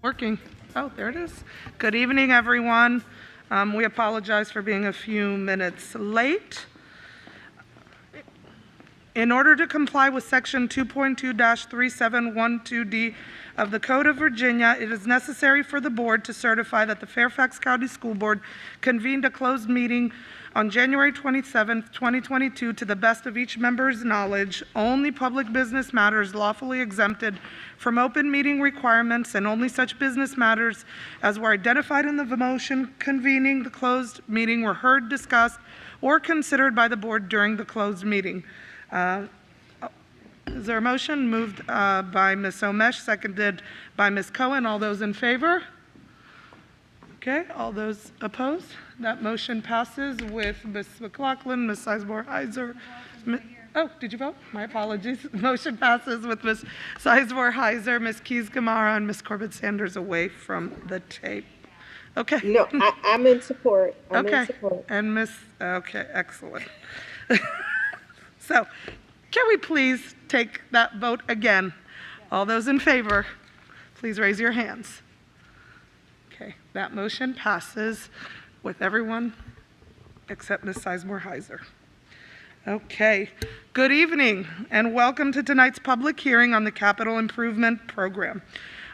Working. Oh, there it is. Good evening, everyone. We apologize for being a few minutes late. In order to comply with Section 2.2-3712D of the Code of Virginia, it is necessary for the board to certify that the Fairfax County School Board convened a closed meeting on January 27, 2022, to the best of each member's knowledge. Only public business matters lawfully exempted from open meeting requirements, and only such business matters as were identified in the motion convening the closed meeting were heard, discussed, or considered by the board during the closed meeting. Is there a motion? Moved by Ms. Omesh, seconded by Ms. Cohen. All those in favor? Okay, all those opposed? That motion passes with Ms. McLaughlin, Ms. Sizemore-Heiser. Oh, did you vote? My apologies. Motion passes with Ms. Sizemore-Heiser, Ms. Keys-Gamarra, and Ms. Corbett-Sanders away from the tape. Okay. No, I'm in support. I'm okay. in support. And Ms. Okay, excellent. So, can we please take that vote again? All those in favor, please raise your hands. Okay, that motion passes with everyone except Ms. Sizemore-Heiser. Okay, good evening and welcome to tonight's public hearing on the Capital Improvement Program.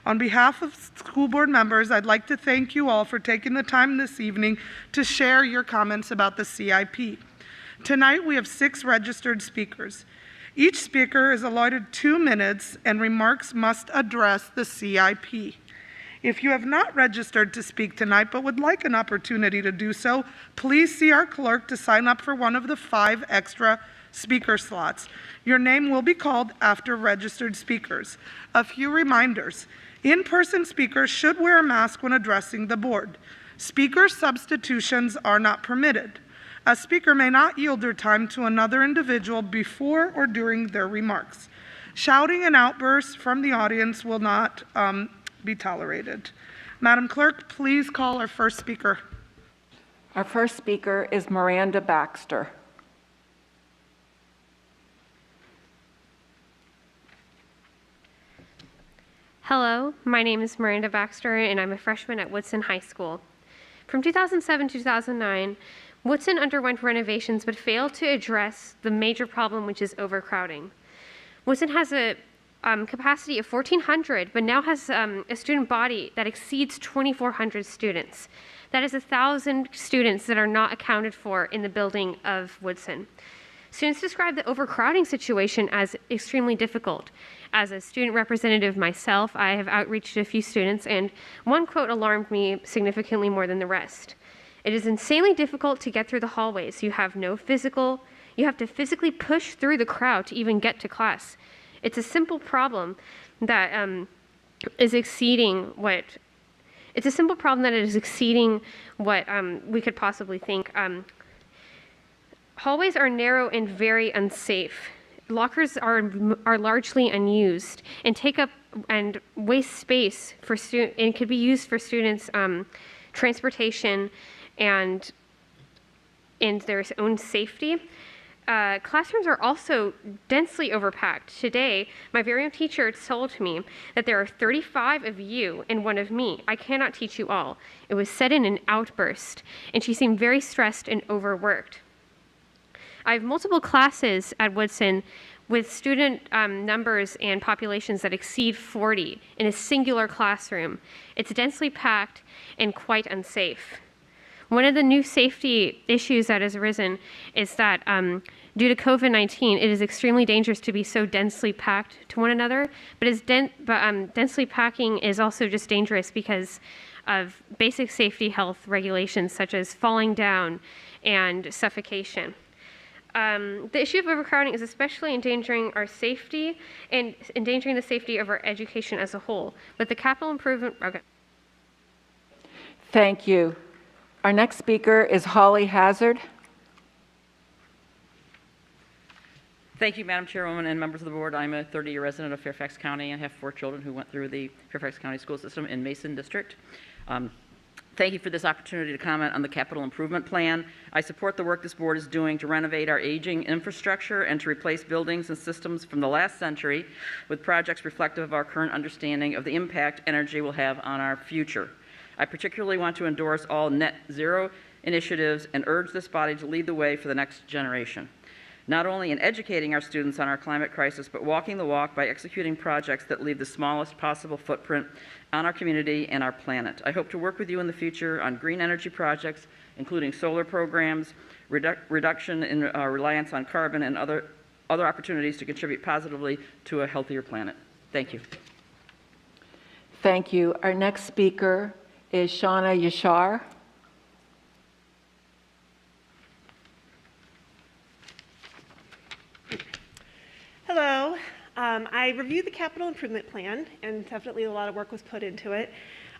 On behalf of school board members, I'd like to thank you all for taking the time this evening to share your comments about the CIP. Tonight we have 6 registered speakers. Each speaker is allotted 2 minutes and remarks must address the CIP. If you have not registered to speak tonight but would like an opportunity to do so, please see our clerk to sign up for one of the 5 extra speaker slots. Your name will be called after registered speakers. A few reminders. In-person speakers should wear a mask when addressing the board. Speaker substitutions are not permitted. A speaker may not yield their time to another individual before or during their remarks. Shouting and outbursts from the audience will not be tolerated. Madam Clerk, please call our first speaker. Our first speaker is Miranda Baxter. Hello, my name is Miranda Baxter and I'm a freshman at Woodson High School. From 2007 to 2009, Woodson underwent renovations but failed to address the major problem, which is overcrowding. Woodson has a capacity of 1,400, but now has a student body that exceeds 2,400 students. That is 1,000 students that are not accounted for in the building of Woodson. Students describe the overcrowding situation as extremely difficult. As a student representative myself, I have outreached to a few students, and one quote alarmed me significantly more than the rest. It is insanely difficult to get through the hallways. You have to physically push through the crowd to even get to class. It's a simple problem that is exceeding what we could possibly think. Hallways are narrow and very unsafe. Lockers are largely unused and take up and waste space for students, and could be used for students' transportation and in their own safety. Classrooms are also densely overpacked. Today, my very own teacher told me that there are 35 of you and 1 of me. I cannot teach you all. It was said in an outburst, and she seemed very stressed and overworked. I have multiple classes at Woodson with student numbers and populations that exceed 40 in a singular classroom. It's densely packed and quite unsafe. One of the new safety issues that has arisen is that due to COVID-19, it is extremely dangerous to be so densely packed to one another, but densely packing is also just dangerous because of basic safety health regulations such as falling down and suffocation. The issue of overcrowding is especially endangering our safety and endangering the safety of our education as a whole. But the capital improvement, okay. Thank you. Our next speaker is Holly Hazard. Thank you, Madam Chairwoman and members of the board. I'm a 30-year resident of Fairfax County. I have 4 children who went through the Fairfax County school system in Mason District. Thank you for this opportunity to comment on the capital improvement plan. I support the work this board is doing to renovate our aging infrastructure and to replace buildings and systems from the last century with projects reflective of our current understanding of the impact energy will have on our future. I particularly want to endorse all net zero initiatives and urge this body to lead the way for the next generation, not only in educating our students on our climate crisis, but walking the walk by executing projects that leave the smallest possible footprint on our community and our planet. I hope to work with you in the future on green energy projects, including solar programs, reduction in reliance on carbon, and other opportunities to contribute positively to a healthier planet. Thank you. Thank you. Our next speaker is Shawnna Yashar. Hello. I reviewed the capital improvement plan, and definitely a lot of work was put into it.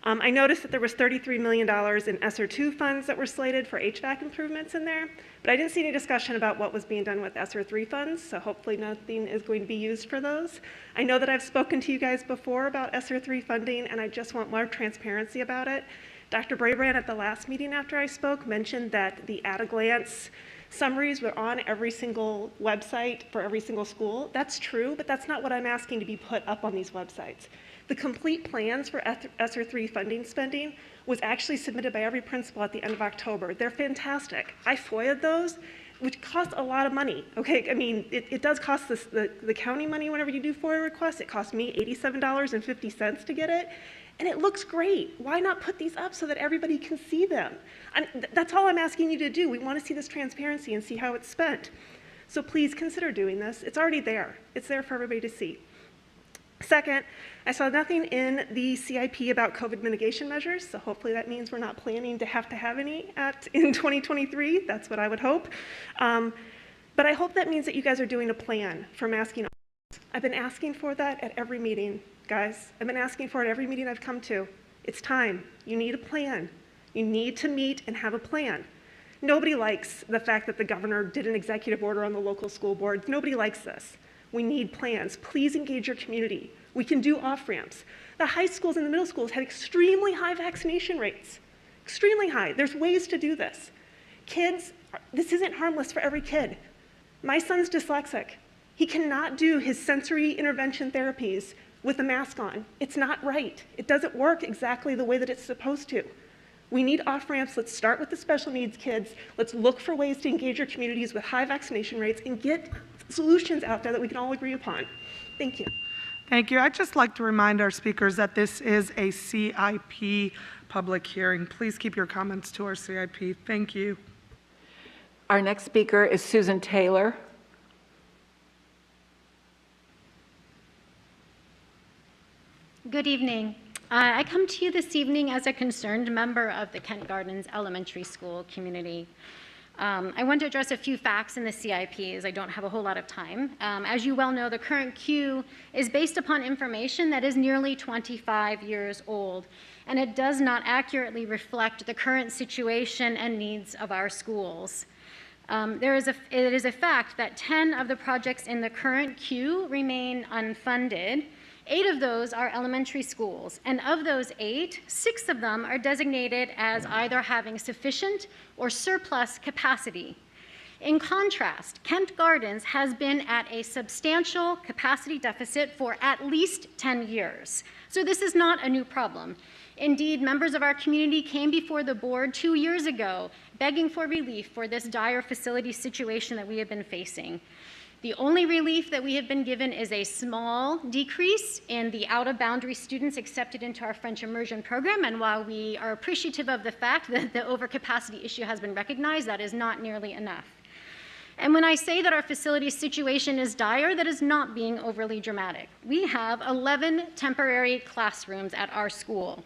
I noticed that there was $33 million in ESSER 2 funds that were slated for HVAC improvements in there, but I didn't see any discussion about what was being done with ESSER 3 funds, so hopefully nothing is going to be used for those. I know that I've spoken to you guys before about ESSER 3 funding, and I just want more transparency about it. Dr. Brabrand at the last meeting after I spoke mentioned that the at-a-glance summaries were on every single website for every single school. That's true, but that's not what I'm asking to be put up on these websites. The complete plans for ESSER 3 funding spending was actually submitted by every principal at the end of October. They're fantastic. I FOIA'd those, which cost a lot of money. Okay, I mean, it does cost the county money whenever you do FOIA requests. It cost me $87.50 to get it. And it looks great. Why not put these up so that everybody can see them? That's all I'm asking you to do. We want to see this transparency and see how it's spent. So please consider doing this. It's already there. It's there for everybody to see. Second, I saw nothing in the CIP about COVID mitigation measures, so hopefully that means we're not planning to have any in 2023. That's what I would hope. But I hope that means that you guys are doing a plan for masking. I've been asking for that at every meeting, guys. I've been asking for it at every meeting I've come to. It's time. You need a plan. You need to meet and have a plan. Nobody likes the fact that the governor did an executive order on the local school board. Nobody likes this. We need plans. Please engage your community. We can do off-ramps. The high schools and the middle schools had extremely high vaccination rates. Extremely high. There's ways to do this. Kids, this isn't harmless for every kid. My son's dyslexic. He cannot do his sensory intervention therapies with a mask on. It's not right. It doesn't work exactly the way that it's supposed to. We need off-ramps. Let's start with the special needs kids. Let's look for ways to engage our communities with high vaccination rates and get solutions out there that we can all agree upon. Thank you. Thank you. I'd just like to remind our speakers that this is a CIP public hearing. Please keep your comments to our CIP. Thank you. Our next speaker is Susan Taylor. Good evening. I come to you this evening as a concerned member of the Kent Gardens Elementary School community. I want to address a few facts in the CIP as I don't have a whole lot of time. As you well know, the current queue is based upon information that is nearly 25 years old, and it does not accurately reflect the current situation and needs of our schools. It is a fact that 10 of the projects in the current queue remain unfunded. 8 of those are elementary schools, and of those 8, 6 of them are designated as either having sufficient or surplus capacity. In contrast, Kent Gardens has been at a substantial capacity deficit for at least 10 years. So this is not a new problem. Indeed, members of our community came before the board 2 years ago begging for relief for this dire facility situation that we have been facing. The only relief that we have been given is a small decrease in the out-of-boundary students accepted into our French immersion program, and while we are appreciative of the fact that the overcapacity issue has been recognized, that is not nearly enough. And when I say that our facility situation is dire, that is not being overly dramatic. We have 11 temporary classrooms at our school.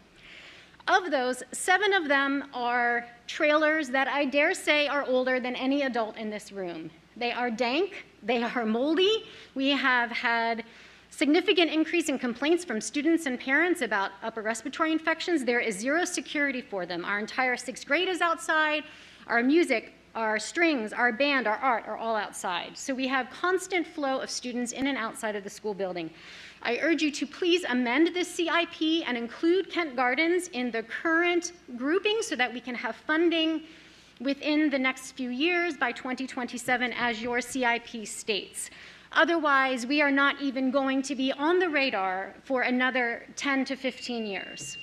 Of those, 7 of them are trailers that I dare say are older than any adult in this room. They are dank, they are moldy. We have had significant increase in complaints from students and parents about upper respiratory infections. There is zero security for them. Our entire 6th grade is outside. Our music, our strings, our band, our art are all outside. So we have constant flow of students in and outside of the school building. I urge you to please amend this CIP and include Kent Gardens in the current grouping so that we can have funding within the next few years by 2027 as your CIP states. Otherwise, we are not even going to be on the radar for another 10 to 15 years.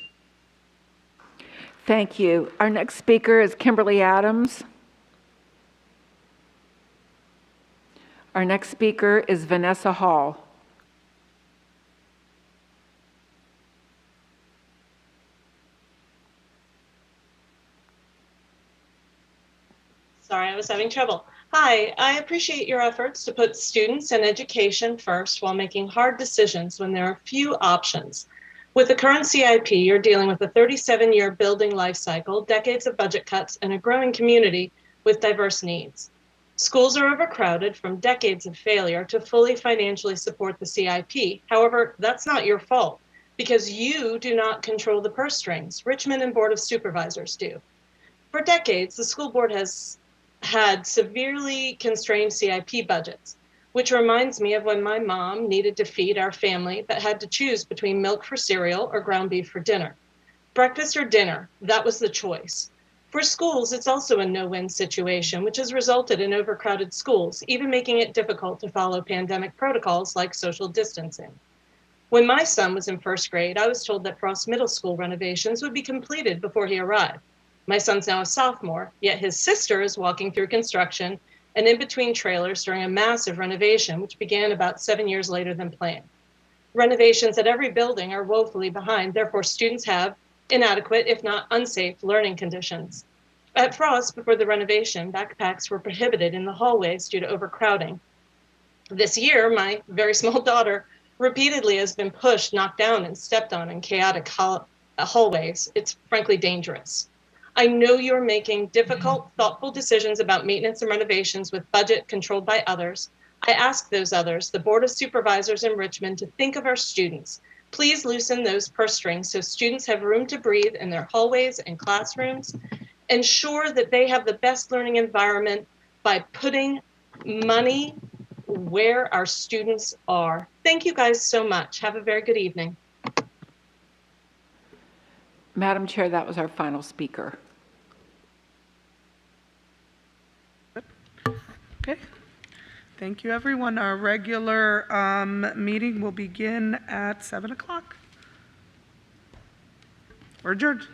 Thank you. Our next speaker is Kimberly Adams. Our next speaker is Vanessa Hall. Sorry, I was having trouble. Hi, I appreciate your efforts to put students and education first while making hard decisions when there are few options. With the current CIP, you're dealing with a 37-year building life cycle, decades of budget cuts, and a growing community with diverse needs. Schools are overcrowded from decades of failure to fully financially support the CIP. However, that's not your fault because you do not control the purse strings. Richmond and Board of Supervisors do. For decades, the school board has had severely constrained CIP budgets, which reminds me of when my mom needed to feed our family but had to choose between milk for cereal or ground beef for dinner. Breakfast or dinner, that was the choice. For schools, it's also a no-win situation, which has resulted in overcrowded schools, even making it difficult to follow pandemic protocols like social distancing. When my son was in first grade, I was told that Frost Middle School renovations would be completed before he arrived. My son's now a sophomore, yet his sister is walking through construction and in between trailers during a massive renovation, which began about 7 years later than planned. Renovations at every building are woefully behind, therefore students have inadequate, if not unsafe, learning conditions. At Frost, before the renovation, backpacks were prohibited in the hallways due to overcrowding. This year, my very small daughter repeatedly has been pushed, knocked down, and stepped on in chaotic hallways. It's frankly dangerous. I know you're making difficult, thoughtful decisions about maintenance and renovations with budget controlled by others. I ask those others, the Board of Supervisors in Richmond, to think of our students. Please loosen those purse strings so students have room to breathe in their hallways and classrooms. Ensure that they have the best learning environment by putting money where our students are. Thank you guys so much. Have a very good evening. Madam Chair, that was our final speaker. Okay. Thank you, everyone. Our regular meeting will begin at 7 o'clock. We're adjourned.